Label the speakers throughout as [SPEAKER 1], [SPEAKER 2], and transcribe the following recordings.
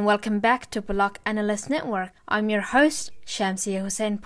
[SPEAKER 1] welcome back to Balkhi Analyst Network. I'm your host, Shamsiya Hossain.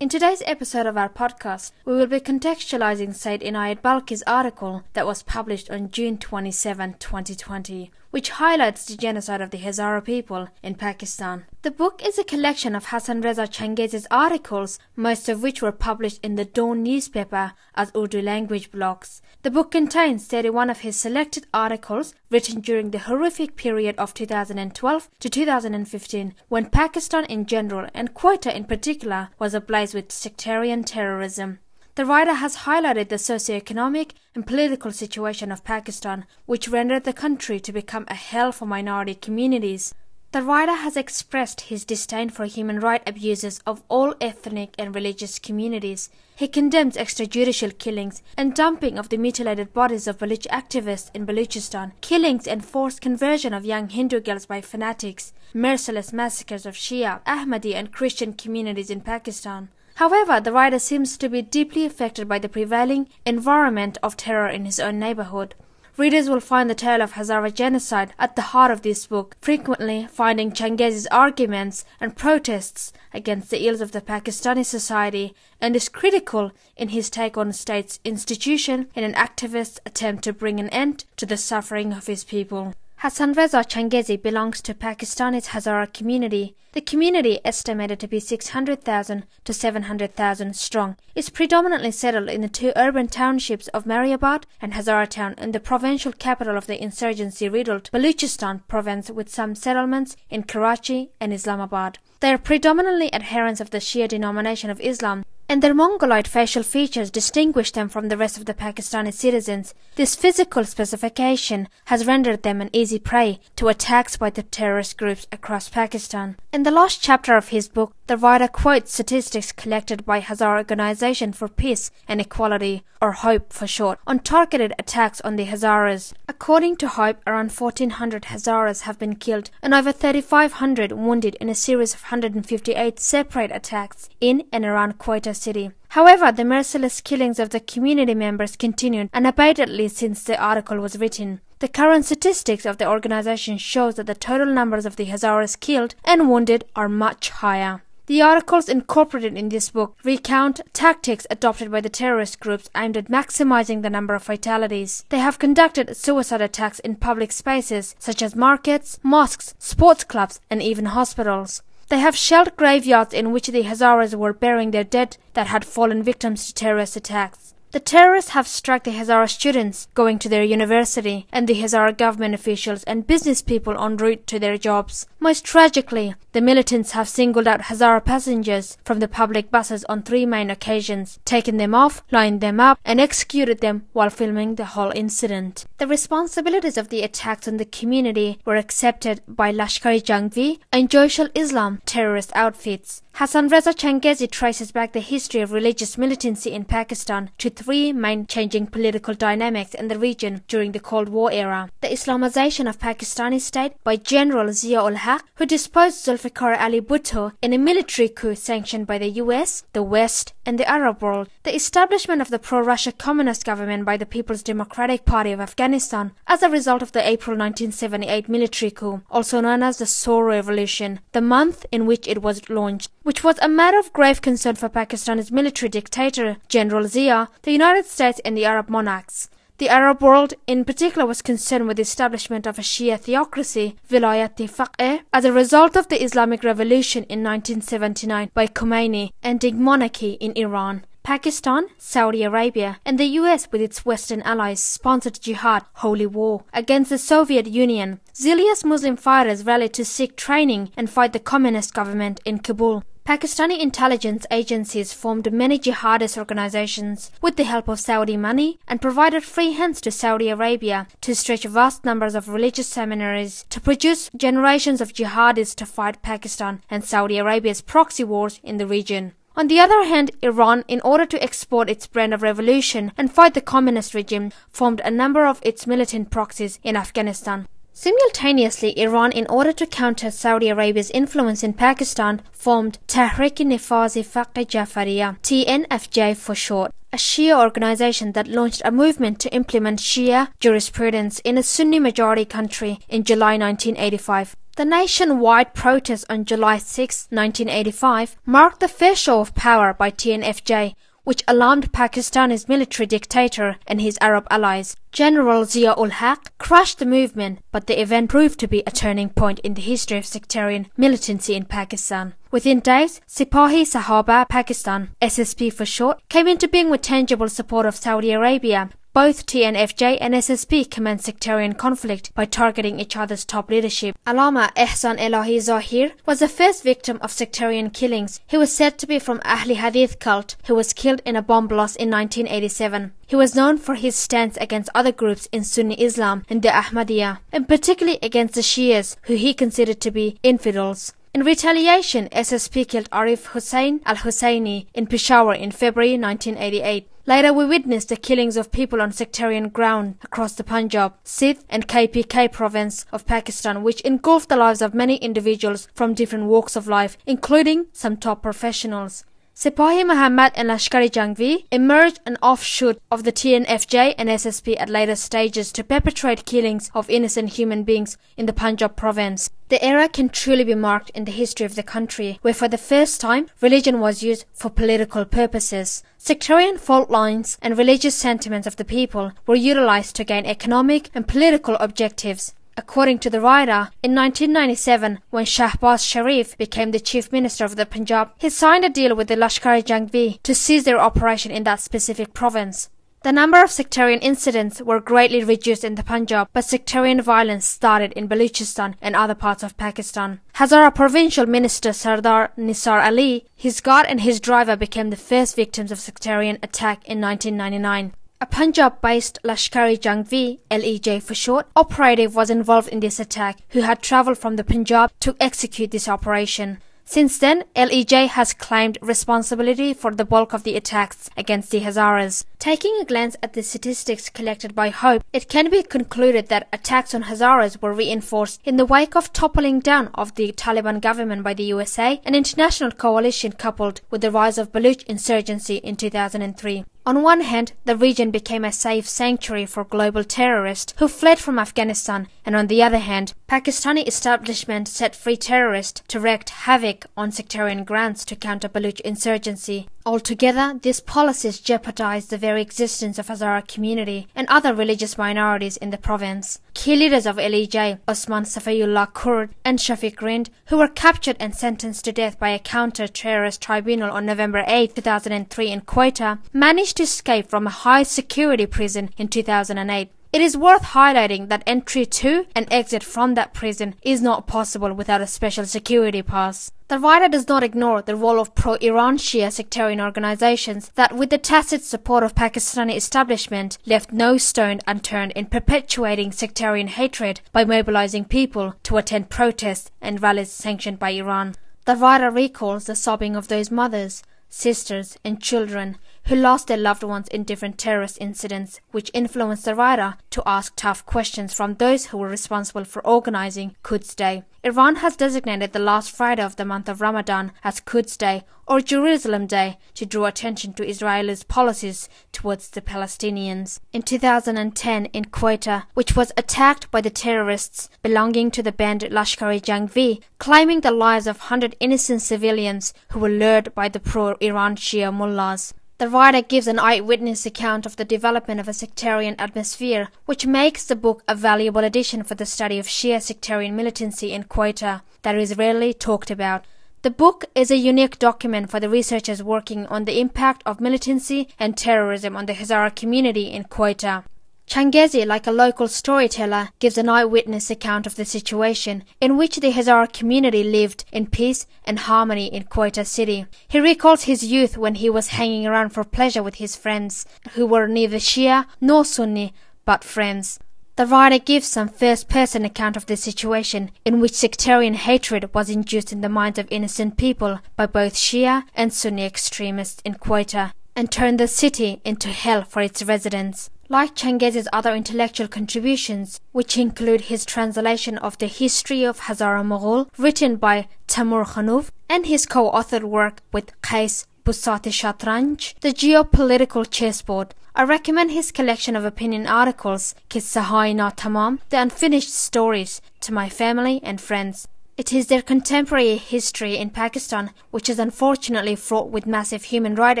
[SPEAKER 1] In today's episode of our podcast, we will be contextualizing Syed Inayat Balkhi's article that was published on June 27, 2020, which highlights the genocide of the Hazara people in Pakistan. The book is a collection of Hassan Reza Changezi's articles, most of which were published in the Dawn newspaper as Urdu language blogs. The book contains 31 of his selected articles written during the horrific period of 2012 to 2015, when Pakistan in general and Quetta in particular was ablaze with sectarian terrorism. The writer has highlighted the socio-economic and political situation of Pakistan, which rendered the country to become a hell for minority communities. The writer has expressed his disdain for human rights abuses of all ethnic and religious communities. He condemns extrajudicial killings and dumping of the mutilated bodies of Baluch activists in Baluchistan, killings and forced conversion of young Hindu girls by fanatics, merciless massacres of Shia, Ahmadi and Christian communities in Pakistan. However, the writer seems to be deeply affected by the prevailing environment of terror in his own neighborhood. Readers will find the tale of Hazara genocide at the heart of this book, frequently finding Changezi's arguments and protests against the ills of the Pakistani society, and is critical in his take on state's institution in an activist's attempt to bring an end to the suffering of his people. Hassan Reza Changezi belongs to Pakistani's Hazara community. The community, estimated to be 600,000 to 700,000 strong, is predominantly settled in the two urban townships of Mariabad and Hazara town in the provincial capital of the insurgency-riddled Baluchistan province, with some settlements in Karachi and Islamabad. They are predominantly adherents of the Shia denomination of Islam, and their Mongoloid facial features distinguish them from the rest of the Pakistani citizens. This physical specification has rendered them an easy prey to attacks by the terrorist groups across Pakistan. In the last chapter of his book, the writer quotes statistics collected by Hazara Organization for Peace and Equality, or HOPE for short, on targeted attacks on the Hazaras. According to HOPE, around 1,400 Hazaras have been killed and over 3,500 wounded in a series of 158 separate attacks in and around Quetta city. However, the merciless killings of the community members continued unabatedly since the article was written. The current statistics of the organization shows that the total numbers of the Hazaras killed and wounded are much higher. The articles incorporated in this book recount tactics adopted by the terrorist groups aimed at maximizing the number of fatalities. They have conducted suicide attacks in public spaces such as markets, mosques, sports clubs, and even hospitals. They have shelled graveyards in which the Hazaras were burying their dead that had fallen victims to terrorist attacks. The terrorists have struck the Hazara students going to their university and the Hazara government officials and business people en route to their jobs. Most tragically, the militants have singled out Hazara passengers from the public buses on 3 main occasions, taken them off, lined them up, and executed them while filming the whole incident. The responsibilities of the attacks on the community were accepted by Lashkar-e-Jangvi and Jaish-ul-Islam terrorist outfits. Hassan Reza Changezi traces back the history of religious militancy in Pakistan to 3 main changing political dynamics in the region during the Cold War era. The Islamization of Pakistani state by General Zia-ul-Haq, who disposed Zulfikar Ali Bhutto in a military coup sanctioned by the US, the West, and the Arab world. The establishment of the pro-Russia communist government by the People's Democratic Party of Afghanistan as a result of the April 1978 military coup, also known as the Saur Revolution, the month in which it was launched, which was a matter of grave concern for Pakistan's military dictator, General Zia, the United States and the Arab monarchs. The Arab world in particular was concerned with the establishment of a Shia theocracy, Vilayat-e-Faqih, as a result of the Islamic Revolution in 1979 by Khomeini, ending monarchy in Iran. Pakistan, Saudi Arabia, and the US with its Western allies sponsored jihad, holy war, against the Soviet Union. Zealous Muslim fighters rallied to seek training and fight the communist government in Kabul. Pakistani intelligence agencies formed many jihadist organizations with the help of Saudi money and provided free hands to Saudi Arabia to stretch vast numbers of religious seminaries to produce generations of jihadists to fight Pakistan and Saudi Arabia's proxy wars in the region. On the other hand, Iran, in order to export its brand of revolution and fight the communist regime, formed a number of its militant proxies in Afghanistan. Simultaneously, Iran, in order to counter Saudi Arabia's influence in Pakistan, formed Tehrik-e-Nefaz-e-Faqih Jafariya, TNFJ for short, a Shia organization that launched a movement to implement Shia jurisprudence in a Sunni-majority country in July 1985. The nationwide protest on July 6, 1985 marked the first show of power by TNFJ, which alarmed Pakistani's military dictator and his Arab allies. General Zia-ul-Haq crushed the movement, but the event proved to be a turning point in the history of sectarian militancy in Pakistan. Within days, Sipahi-Sahaba Pakistan, SSP for short, came into being with tangible support of Saudi Arabia. Both TNFJ and SSP commenced sectarian conflict by targeting each other's top leadership. Allama Ehsan Elahi Zahir was the first victim of sectarian killings. He was said to be from Ahli Hadith cult, who was killed in a bomb blast in 1987. He was known for his stance against other groups in Sunni Islam and the Ahmadiyya, and particularly against the Shias, who he considered to be infidels. In retaliation, SSP killed Arif Hossain al-Hussaini in Peshawar in February 1988. Later, we witnessed the killings of people on sectarian ground across the Punjab, Sindh and KPK province of Pakistan, which engulfed the lives of many individuals from different walks of life, including some top professionals. Sipahi Muhammad and Lashkari Jangvi emerged an offshoot of the TNFJ and SSP at later stages to perpetrate killings of innocent human beings in the Punjab province. The era can truly be marked in the history of the country, where for the first time, religion was used for political purposes. Sectarian fault lines and religious sentiments of the people were utilized to gain economic and political objectives. According to the writer, in 1997, when Shahbaz Sharif became the chief minister of the Punjab, he signed a deal with the Lashkar-e-Jangvi to cease their operation in that specific province. The number of sectarian incidents were greatly reduced in the Punjab, but sectarian violence started in Baluchistan and other parts of Pakistan. Hazara provincial minister Sardar Nisar Ali, his guard and his driver became the first victims of sectarian attack in 1999. A Punjab-based Lashkar-e-Jangvi, LEJ for short, operative was involved in this attack, who had travelled from the Punjab to execute this operation. Since then, LEJ has claimed responsibility for the bulk of the attacks against the Hazaras. Taking a glance at the statistics collected by Hope, it can be concluded that attacks on Hazaras were reinforced in the wake of toppling down of the Taliban government by the USA, an international coalition coupled with the rise of Baluch insurgency in 2003. On one hand, the region became a safe sanctuary for global terrorists who fled from Afghanistan, and on the other hand, Pakistani establishment set free terrorists to wreak havoc on sectarian grounds to counter Baluch insurgency. Altogether, these policies jeopardized the very existence of Hazara community and other religious minorities in the province. Key leaders of LEJ, Osman Safiullah Kurd and Shafiq Rind, who were captured and sentenced to death by a counter-terrorist tribunal on November 8, 2003 in Quetta, managed to escape from a high-security prison in 2008. It is worth highlighting that entry to and exit from that prison is not possible without a special security pass. The writer does not ignore the role of pro-Iran Shia sectarian organizations that, with the tacit support of Pakistani establishment, left no stone unturned in perpetuating sectarian hatred by mobilizing people to attend protests and rallies sanctioned by Iran. The writer recalls the sobbing of those mothers, sisters and children who lost their loved ones in different terrorist incidents, which influenced the writer to ask tough questions from those who were responsible for organizing Quds Day. Iran has designated the last Friday of the month of Ramadan as Quds Day or Jerusalem Day to draw attention to Israel's policies towards the Palestinians. In 2010 in Quetta, which was attacked by the terrorists belonging to the band Lashkar-e-Jangvi, claiming the lives of 100 innocent civilians who were lured by the pro-Iran Shia mullahs. The writer gives an eyewitness account of the development of a sectarian atmosphere, which makes the book a valuable addition for the study of Shia sectarian militancy in Quetta that is rarely talked about. The book is a unique document for the researchers working on the impact of militancy and terrorism on the Hazara community in Quetta. Changezi, like a local storyteller, gives an eyewitness account of the situation in which the Hazara community lived in peace and harmony in Quetta city. He recalls his youth when he was hanging around for pleasure with his friends, who were neither Shia nor Sunni, but friends. The writer gives some first-person account of the situation in which sectarian hatred was induced in the minds of innocent people by both Shia and Sunni extremists in Quetta, and turned the city into hell for its residents. Like Changezi's other intellectual contributions, which include his translation of the History of Hazara Mughal, written by Tamur Khanuf, and his co-authored work with Qais Busati Shatranj, The Geopolitical Chessboard, I recommend his collection of opinion articles, Qissa-hai-Natamam, The Unfinished Stories, to my family and friends. It is their contemporary history in Pakistan which is unfortunately fraught with massive human rights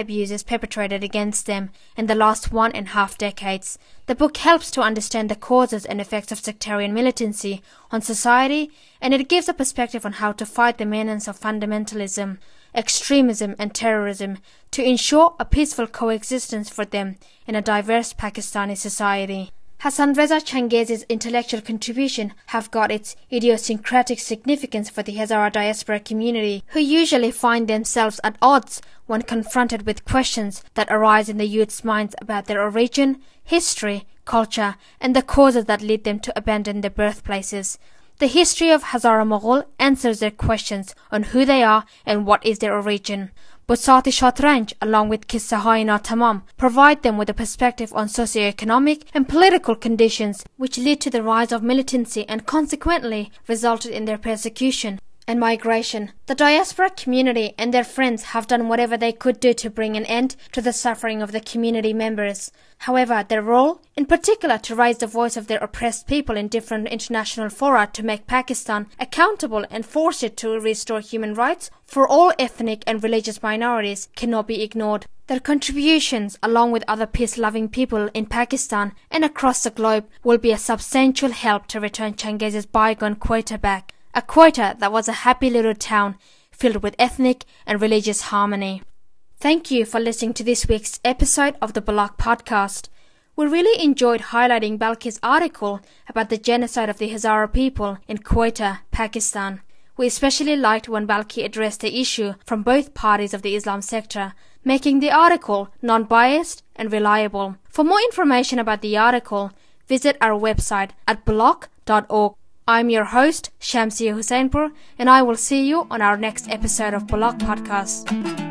[SPEAKER 1] abuses perpetrated against them in the last 1.5 decades. The book helps to understand the causes and effects of sectarian militancy on society, and it gives a perspective on how to fight the menace of fundamentalism, extremism and terrorism to ensure a peaceful coexistence for them in a diverse Pakistani society. Hasan Reza Changezi's intellectual contribution have got its idiosyncratic significance for the Hazara diaspora community, who usually find themselves at odds when confronted with questions that arise in the youth's minds about their origin, history, culture, and the causes that lead them to abandon their birthplaces. The history of Hazara Mughal answers their questions on who they are and what is their origin. Busati Shatranj, along with Qissa-hai-Natamam, provide them with a perspective on socio-economic and political conditions which lead to the rise of militancy and consequently resulted in their persecution and migration. The diaspora community and their friends have done whatever they could do to bring an end to the suffering of the community members. However, their role, in particular to raise the voice of their oppressed people in different international fora to make Pakistan accountable and force it to restore human rights for all ethnic and religious minorities, cannot be ignored. Their contributions, along with other peace-loving people in Pakistan and across the globe, will be a substantial help to return Changezi's bygone Quetta back. A Quetta that was a happy little town filled with ethnic and religious harmony. Thank you for listening to this week's episode of the Balkhi podcast. We really enjoyed highlighting Balkhi's article about the genocide of the Hazara people in Quetta, Pakistan. We especially liked when Balkhi addressed the issue from both parties of the Islam sector, making the article non-biased and reliable. For more information about the article, visit our website at balkhi.org. I'm your host, Shamsiya, and I will see you on our next episode of Balkhi podcast.